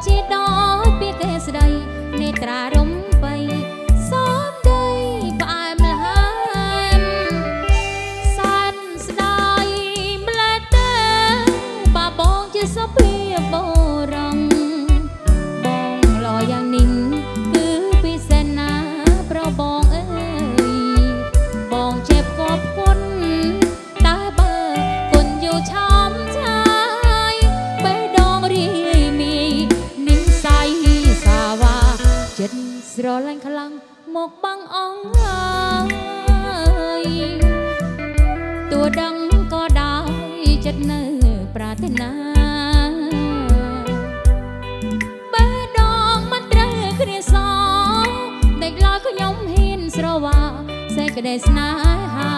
ជាដោយពីគេស្ដីនេត្រារំបីសំដីផ្អែមល្ហែមសែនស្ដាយម្លេះទេបាបងជាសុភាបរងបងលយ៉ាងនេះគឺពិសេសណាប្របងអើយបងចេបកបគុណតែបើគុណอยู่ឆោមឆាយបេះដូងរីមីនិស័យសាវាចិត្តស្រឡាញ់ខ្លាំងមកបាំងអងហើយតួដឹងក៏ដោយចិត្តនៅប្រាថ្នាបេះដូងមិនត្រូវគ្នាសដេកឡើយខ្ញុំហ៊ានស្រវាសេចក្តីស្នេហា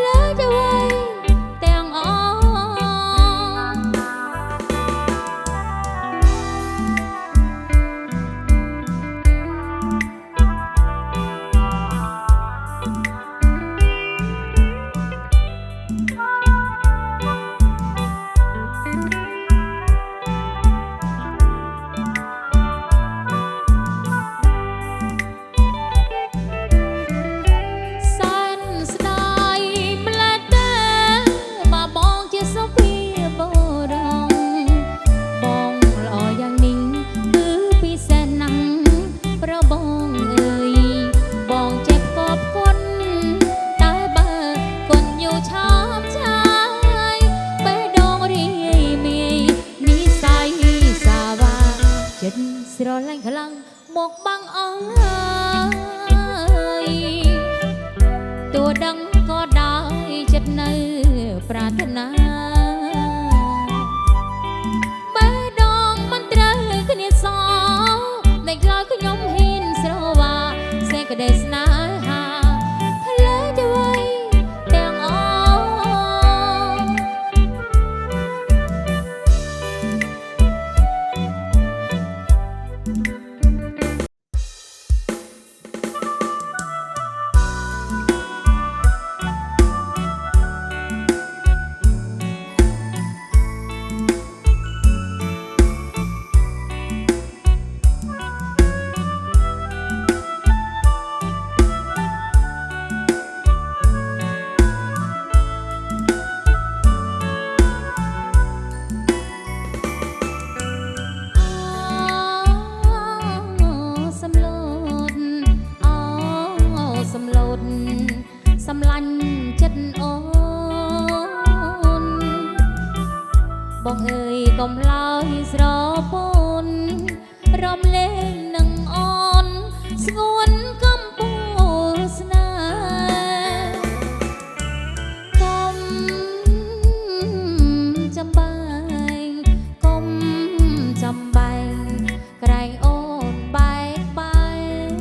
លើទៅໄວទាំងអស់ស្រឡាញ់ខ្លាំងមកបាំងអងហើយតួដឹងក៏ដោយចិត្តនៅប្រាថ្នាបេះដូងមិនត្រូវគ្នាសដេកឡើយខ្ញុំហ៊ានស្រវាសេចក្តីស្នេហាលើទៅໄວទាំងអស់សម្លាញ់ចិត្តអូនបងអើយកុំឡើយស្រពន់រំលែងនឹងអូនស្ងួនកំពូលស្នេហ៍កុំចំបែងកុំចំបែងក្រែងអូនបែកបែក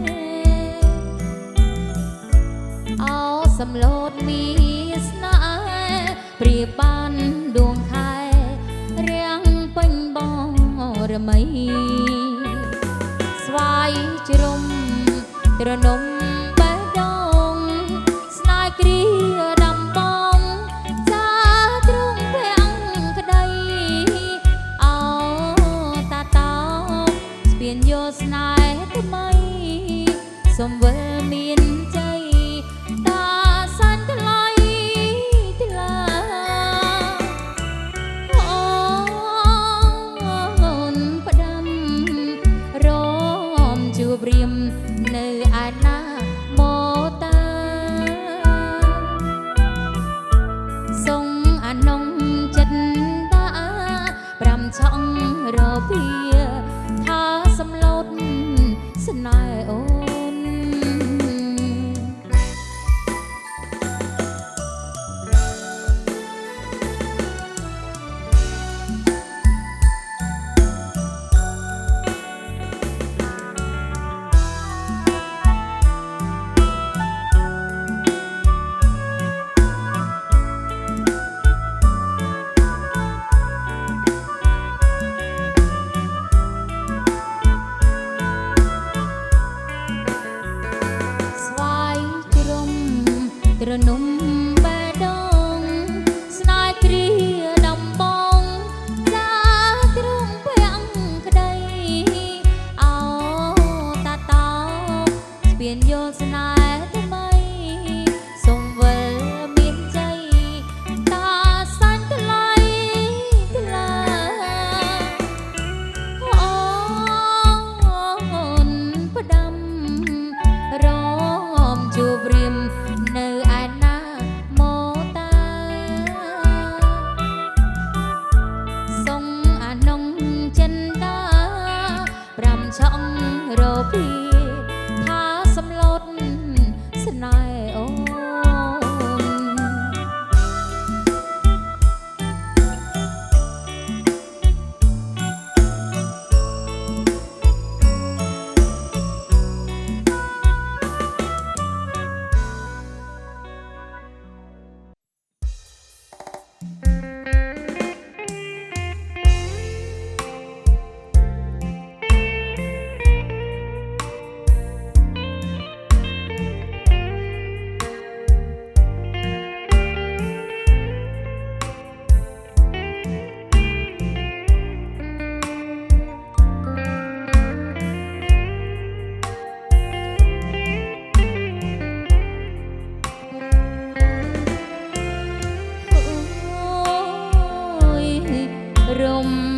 អោសម្លូតមានស្នេហ៍ព្រាបបានដួងខែរាំងពេញបងរមីស្វាយជ្រុំត្រនំបេះដូងស្នេហ៍គ្រាដំបងចាទ្រង់ភាំងក្តីអោតាតោស្ពានយកស្នេហ៍ថ្មីសំវិលមានជ័យតាសាច់ថ្លៃថ្លាអូនផ្ដាំរំជួបរៀមនៅឯណាមកតាសុងអានងចិត្តតា5ឆក់រភាថាសម្លូតស្នេហ៍អូន រំ